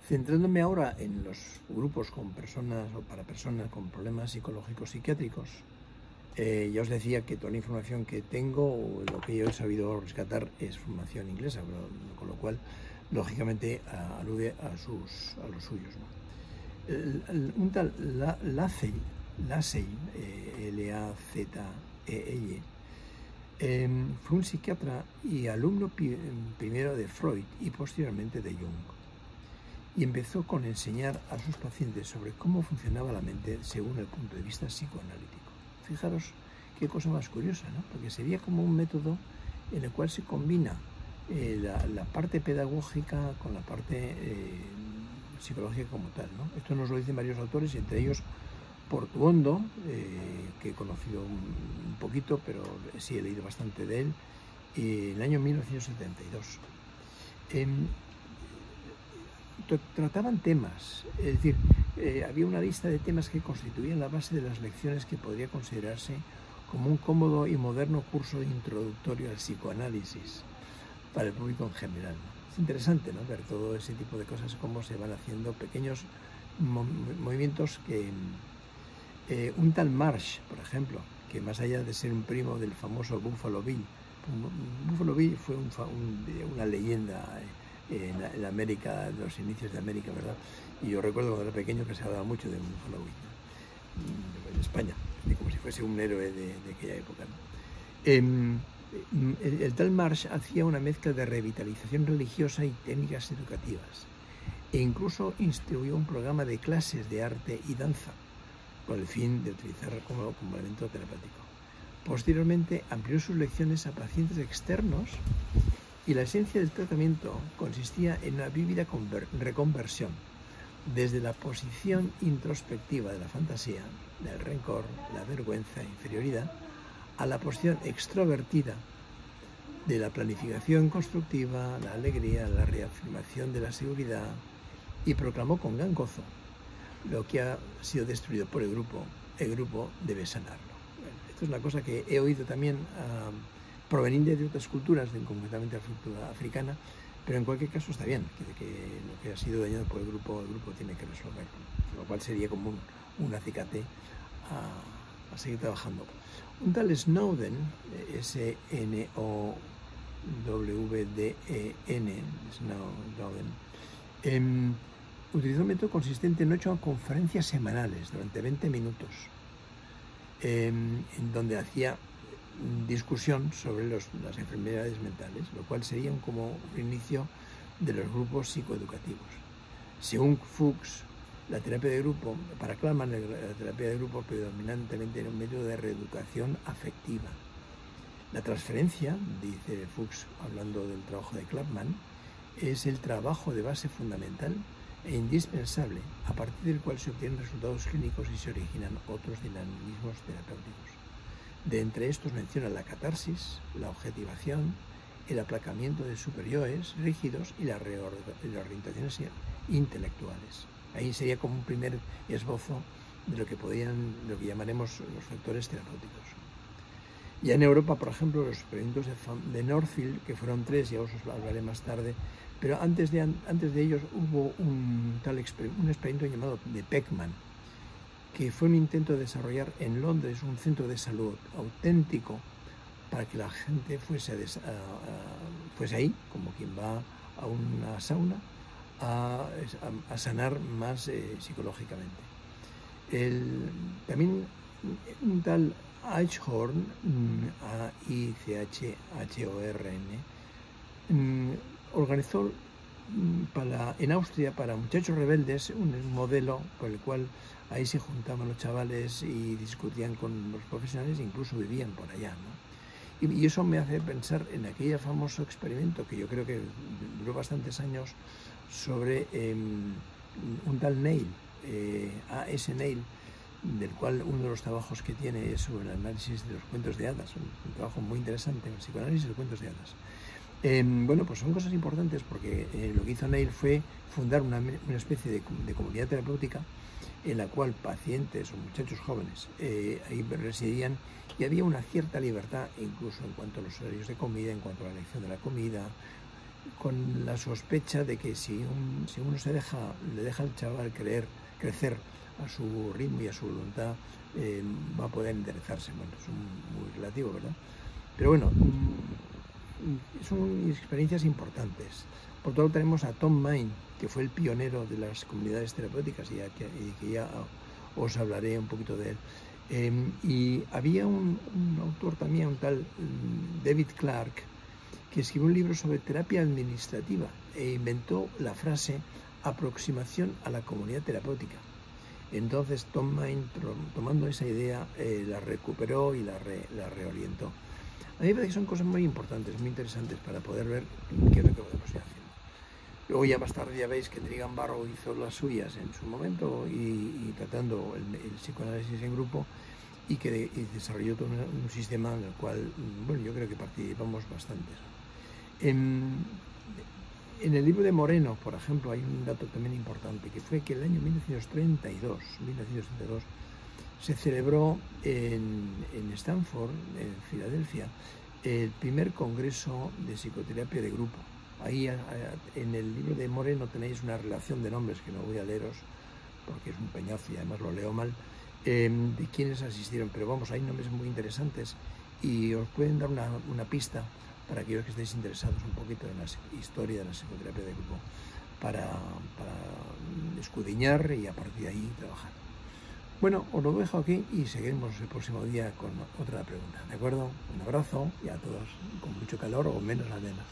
Centrándome ahora en los grupos con personas o para personas con problemas psicológicos psiquiátricos, ya os decía que toda la información que tengo, o lo que yo he sabido rescatar, es formación inglesa, con lo cual, lógicamente, alude a los suyos, ¿no? Un tal Lacey, L-A-Z-E-Y, fue un psiquiatra y alumno primero de Freud y posteriormente de Jung. Y empezó con enseñar a sus pacientes sobre cómo funcionaba la mente según el punto de vista psicoanalítico. Fijaros qué cosa más curiosa, ¿no? Porque sería como un método en el cual se combina la parte pedagógica con la parte psicológica como tal, ¿no? Esto nos lo dicen varios autores, entre ellos Portuondo, que he conocido un poquito, pero sí he leído bastante de él, en el año 1972. Trataban temas, es decir, había una lista de temas que constituían la base de las lecciones que podría considerarse como un cómodo y moderno curso introductorio al psicoanálisis para el público en general. Es interesante, ¿no?, ver todo ese tipo de cosas, cómo se van haciendo pequeños movimientos que un tal Marsh, por ejemplo, que más allá de ser un primo del famoso Buffalo Bill fue una leyenda en América, de los inicios de América, ¿verdad? Y yo recuerdo cuando era pequeño que se hablaba mucho de Buffalo Bill en España, como si fuese un héroe de aquella época, ¿no? El tal Marsh hacía una mezcla de revitalización religiosa y técnicas educativas, e incluso instituyó un programa de clases de arte y danza con el fin de utilizarlo como elemento terapéutico. Posteriormente amplió sus lecciones a pacientes externos y la esencia del tratamiento consistía en una vívida reconversión desde la posición introspectiva de la fantasía, del rencor, la vergüenza e inferioridad, a la posición extrovertida de la planificación constructiva, la alegría, la reafirmación de la seguridad, y proclamó con gran gozo: lo que ha sido destruido por el grupo debe sanarlo. Bueno, esto es una cosa que he oído también proveniente de otras culturas, concretamente la cultura africana, pero en cualquier caso está bien, que lo que ha sido dañado por el grupo tiene que resolverlo, lo cual sería como un acicate a seguir trabajando. Un tal Snowden, S-N-O-W-D-E-N, Snowden, utilizó un método consistente en 8 conferencias semanales durante 20 minutos, en donde hacía discusión sobre las enfermedades mentales, lo cual sería como un inicio de los grupos psicoeducativos. Según Fuchs, la terapia de grupo, para Klapman, la terapia de grupo predominantemente era un método de reeducación afectiva. La transferencia, dice Fuchs, hablando del trabajo de Klapman, es el trabajo de base fundamental e indispensable, a partir del cual se obtienen resultados clínicos y se originan otros dinamismos terapéuticos. De entre estos menciona la catarsis, la objetivación, el aplacamiento de superyoes rígidos y las reorientaciones intelectuales. Ahí sería como un primer esbozo de lo que llamaremos los factores terapéuticos. Ya en Europa, por ejemplo, los experimentos de Northfield, que fueron 3, ya os hablaré más tarde, pero antes de ellos hubo un experimento llamado de Beckman, que fue un intento de desarrollar en Londres un centro de salud auténtico para que la gente fuese ahí, como quien va a una sauna, a sanar más psicológicamente. También un tal Eichhorn, A-I-C-H-H-O-R-N, organizó en Austria para muchachos rebeldes un modelo por el cual ahí se juntaban los chavales y discutían con los profesionales e incluso vivían por allá, ¿no? Y eso me hace pensar en aquel famoso experimento que yo creo que duró bastantes años sobre un tal Neil, A.S. Neil, del cual uno de los trabajos que tiene es sobre el análisis de los cuentos de hadas, un trabajo muy interesante, el psicoanálisis de cuentos de hadas. Bueno, pues son cosas importantes porque lo que hizo Neil fue fundar una especie de comunidad terapéutica en la cual pacientes o muchachos jóvenes ahí residían, y había una cierta libertad incluso en cuanto a los horarios de comida, en cuanto a la elección de la comida, con la sospecha de que si uno le deja al chaval crecer a su ritmo y a su voluntad, va a poder enderezarse. Bueno, es muy relativo, ¿verdad? Pero bueno, son experiencias importantes. Por otro lado tenemos a Tom Main, que fue el pionero de las comunidades terapéuticas y que ya os hablaré un poquito de él. Y había un autor también, un tal David Clark, que escribió un libro sobre terapia administrativa e inventó la frase aproximación a la comunidad terapéutica. Entonces Tom Main, tomando esa idea, la recuperó y la reorientó. A mí me parece que son cosas muy importantes, muy interesantes para poder ver qué es lo que podemos ir haciendo. Luego ya más tarde ya veis que Trigan Barrow hizo las suyas en su momento y tratando el psicoanálisis en grupo y desarrolló todo un sistema en el cual, bueno, yo creo que participamos bastantes. En el libro de Moreno, por ejemplo, hay un dato también importante, que fue que el año 1932 se celebró en Stanford, en Filadelfia, el primer congreso de psicoterapia de grupo. Ahí en el libro de Moreno tenéis una relación de nombres que no voy a leeros porque es un peñazo y además lo leo mal, de quienes asistieron, pero vamos, hay nombres muy interesantes y os pueden dar una pista para aquellos que estéis interesados un poquito en la historia de la psicoterapia de grupo, para escudriñar y a partir de ahí trabajar. Bueno, os lo dejo aquí y seguiremos el próximo día con otra pregunta, ¿de acuerdo? Un abrazo y a todos con mucho calor o menos al menos.